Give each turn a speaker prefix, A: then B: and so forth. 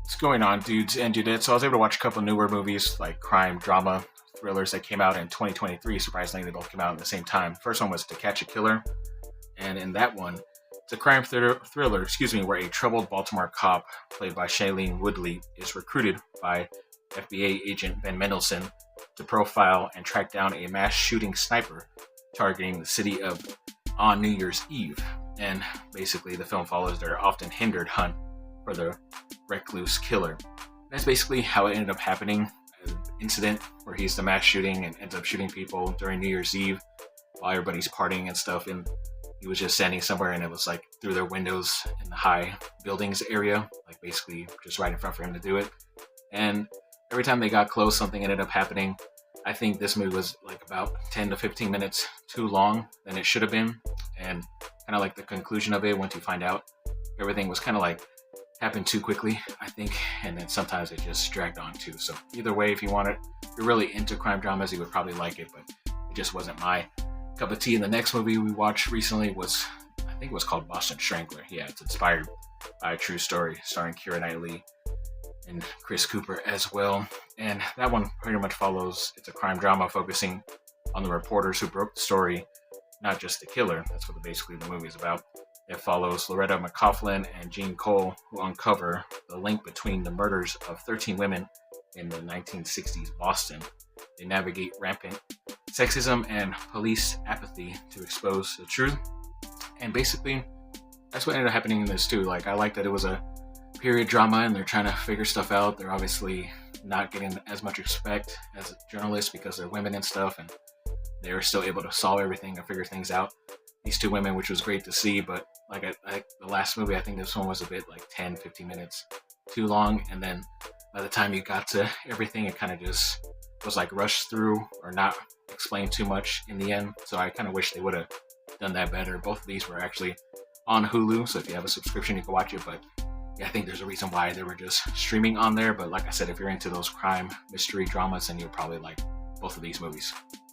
A: What's going on, dudes and dudettes? So I was able to watch a couple newer movies, like crime, drama, thrillers that came out in 2023. Surprisingly, they both came out at the same time. First one was To Catch a Killer, and in that one, it's a crime thriller, where a troubled Baltimore cop, played by Shailene Woodley, is recruited by FBA agent Ben Mendelsohn to profile and track down a mass shooting sniper targeting the city of on New Year's Eve. And basically, the film follows their often hindered hunt for the recluse killer. That's basically how it ended up happening. An incident where he's the mass shooting and ends up shooting people during New Year's Eve while everybody's partying and stuff. And he was just standing somewhere, and it was like through their windows in the high buildings area, like basically just right in front for him to do it. And every time they got close, something ended up happening. I think this movie was like about 10 to 15 minutes too long than it should have been. And kind of like the conclusion of it, once you find out, everything was kind of like happened too quickly, I think, and then sometimes it just dragged on too. So either way, if you want it, if you're really into crime dramas, you would probably like it, but it just wasn't my cup of tea. And the next movie we watched recently was, I think it was called Boston Strangler. Yeah, it's inspired by a true story, starring Keira Knightley and Chris Cooper as well. And that one pretty much follows, it's a crime drama focusing on the reporters who broke the story, not just the killer. That's what basically the movie is about. It follows Loretta McLaughlin and Jean Cole, who uncover the link between the murders of 13 women in the 1960s Boston. They navigate rampant sexism and police apathy to expose the truth. And basically, that's what ended up happening in this too. Like, I like that it was a period drama and they're trying to figure stuff out. They're obviously not getting as much respect as journalists because they're women and stuff, and they're still able to solve everything and figure things out. These two women, which was great to see, but like the last movie, I think this one was a bit like 10, 15 minutes too long. And then by the time you got to everything, it kind of just was like rushed through or not explained too much in the end. So I kind of wish they would have done that better. Both of these were actually on Hulu, so if you have a subscription, you can watch it. But yeah, I think there's a reason why they were just streaming on there. But like I said, if you're into those crime mystery dramas, then you'll probably like both of these movies.